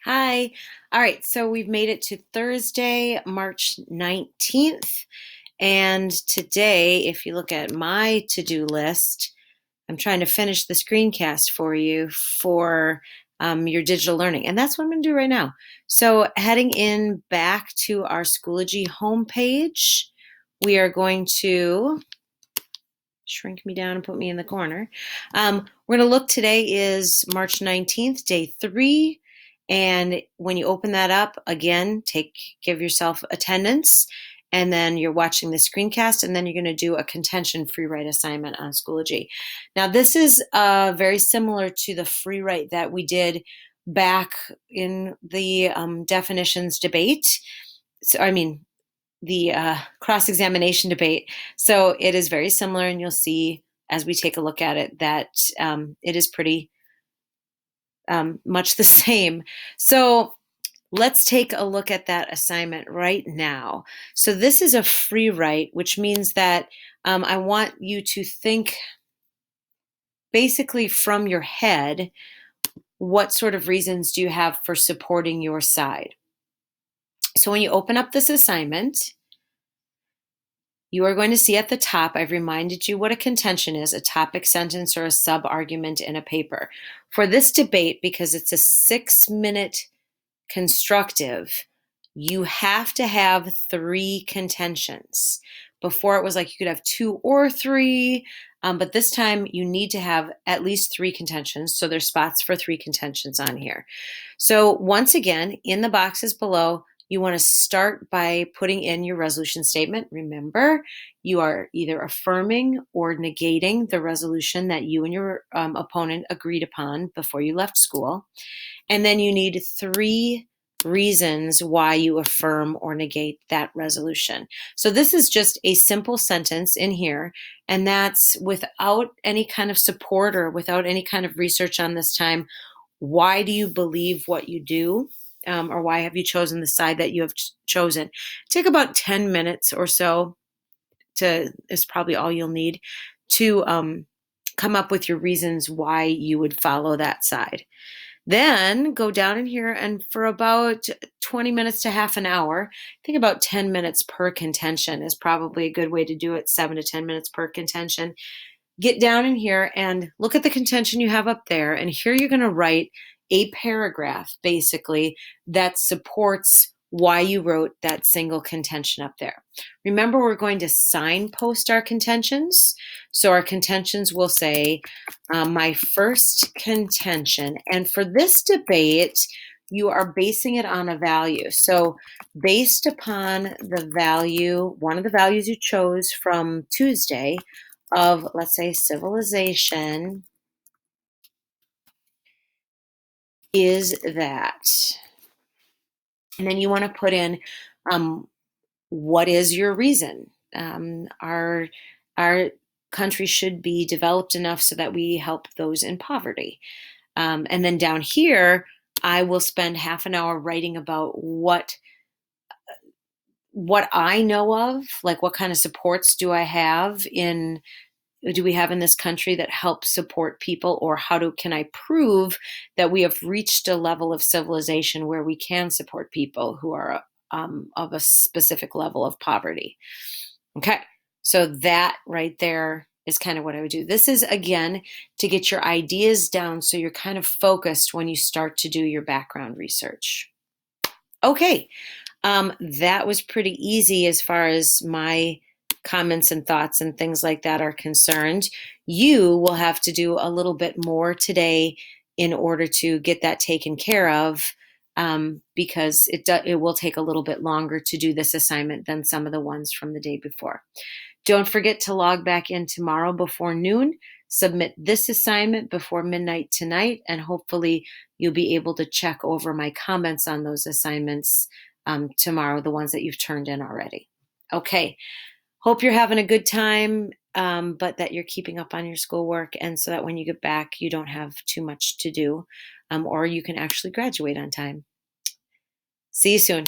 Hi. All right, so we've made it to Thursday, March 19th. And today, if you look at my to-do list, I'm trying to finish the screencast for you for your digital learning. And that's what I'm going to do right now. So heading in back to our Schoology homepage, we are going to shrink me down and put me in the corner. We're going to look, today is March 19th, day 3. And when you open that up, again, give yourself attendance, and then you're watching the screencast, and then you're going to do a contention free write assignment on Schoology. Now, this is very similar to the free write that we did back in the definitions debate. The cross-examination debate. So it is very similar, and you'll see as we take a look at it that it is pretty much the same. So let's take a look at that assignment right now. So this is a free write, which means that I want you to think basically from your head, what sort of reasons do you have for supporting your side? So when you open up this assignment, you are going to see at the top, I've reminded you what a contention is, a topic sentence or a sub-argument in a paper. For this debate, because it's a 6-minute constructive, you have to have 3 contentions. Before it was like you could have 2 or 3, but this time you need to have at least 3 contentions. So there's spots for 3 contentions on here. So once again, in the boxes below, you want to start by putting in your resolution statement. Remember, you are either affirming or negating the resolution that you and your opponent agreed upon before you left school. And then you need 3 reasons why you affirm or negate that resolution. So this is just a simple sentence in here, and that's without any kind of support or without any kind of research on this time. Why do you believe what you do? Or why have you chosen the side that you have chosen? Take about 10 minutes or so is probably all you'll need to come up with your reasons why you would follow that side. Then go down in here, and for about 20 minutes to half an hour, I think about 10 minutes per contention is probably a good way to do it, 7 to 10 minutes per contention. Get down in here and look at the contention you have up there, and here you're going to write a paragraph, basically, that supports why you wrote that single contention up there. Remember, we're going to signpost our contentions. So our contentions will say, my first contention. And for this debate, you are basing it on a value. So based upon the value, one of the values you chose from Tuesday of, let's say, civilization is that. And then you want to put in what is your reason? Our country should be developed enough so that we help those in poverty. And then down here, I will spend half an hour writing about what I know of, like what kind of supports do we have in this country that help support people, or can I prove that we have reached a level of civilization where we can support people who are of a specific level of poverty. Okay, so that right there is kind of what I would do. This is, again, to get your ideas down so you're kind of focused when you start to do your background research. Okay, that was pretty easy as far as my comments and thoughts and things like that are concerned. You will have to do a little bit more today in order to get that taken care of, because it will take a little bit longer to do this assignment than some of the ones from the day before. Don't forget to log back in tomorrow before noon. Submit this assignment before midnight tonight, and hopefully you'll be able to check over my comments on those assignments tomorrow, the ones that you've turned in already. Okay. Hope you're having a good time, but that you're keeping up on your schoolwork, and so that when you get back, you don't have too much to do, or you can actually graduate on time. See you soon.